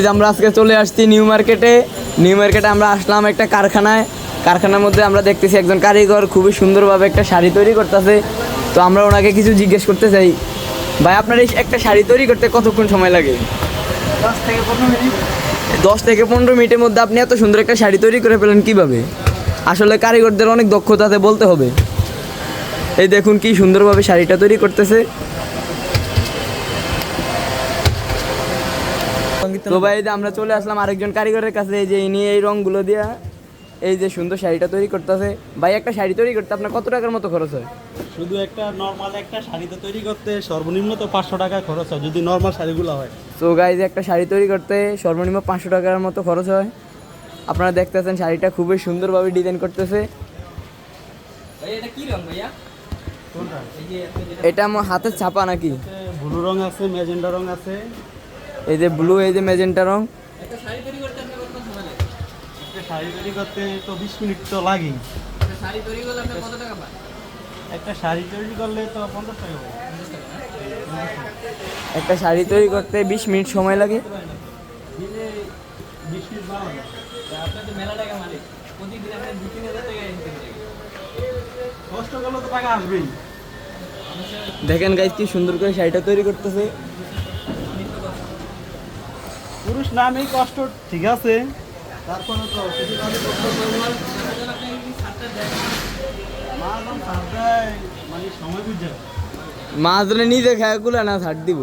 আমরা আজকে চলে আসছি নিউ মার্কেটে আমরা আসলাম একটা কারখানার মধ্যে আমরা দেখতেছি একজন কারিগর খুবই সুন্দরভাবে একটা শাড়ি তৈরি করতেছে। তো আমরা ওনাকে কিছু জিজ্ঞেস করতে চাই, ভাই আপনার এই একটা শাড়ি তৈরি করতে কতক্ষণ সময় লাগে? 10 থেকে 15 মিনিটের মধ্যে আপনি এত সুন্দর একটা শাড়ি তৈরি করে ফেলেন কিভাবে? আসলে কারিগরদের অনেক দক্ষতাতে বলতে হবে। এই দেখুন কি সুন্দরভাবে শাড়িটা তৈরি করতেছে। তো ভাই আমরা চলে আসলাম আরেকজন কারিগরের কাছে, এই যে ইনি এই রংগুলো দিয়া এই যে সুন্দর শাড়িটা তৈরি করতেছে। ভাই একটা শাড়ি তৈরি করতে আপনার কত টাকার মতো খরচ হয়? শুধু একটা নর্মাল একটা শাড়িতে তৈরি করতে সর্বনিম্ন তো 500 টাকা খরচ হয় যদি নর্মাল শাড়িগুলো হয়। তো গাইজ একটা শাড়ি তৈরি করতে সর্বনিম্ন 500 টাকার মতো খরচ হয়। আপনারা দেখতেছেন শাড়িটা খুবই সুন্দরভাবে ডিজাইন করতেছে। এটা কি রং ভাইয়া? এটা আমার হাতের ছাপা নাকি? ব্লু রং আছে, ম্যাজেন্ডা রং আছে। এই যে ব্লু, এই যে ম্যাজেন্টা রং। একটা শাড়ি তৈরি করতে আপনার কত সময় লাগে? একটা শাড়ি তৈরি করতে তো 20 মিনিট তো লাগেই। একটা শাড়ি তৈরি করলে আপনি কত টাকা পান? একটা শাড়ি তৈরি করলে তো 50 টাকা হবে। একটা শাড়ি তৈরি করতে 20 মিনিট সময় লাগে। দিনে 20 মিনিট বানানো। আপনার তো মেলা টাকা মালিক, প্রতিদিন আপনার 2-3 হাজার টাকা ইনকাম করে। কষ্ট করলে তো টাকা আসবেই। দেখেন গাইজ কি সুন্দর করে শাড়িটা তৈরি করতেছে। পুরুষ নামেই কষ্ট, ঠিক আছে, তারপরে তো কিছু কাজ করতে হবে। মা যখন ছাড় দেয়, মানে সময় বুঝে মাছ ধরে নিজে খায় গুলা না ছাড় দিব।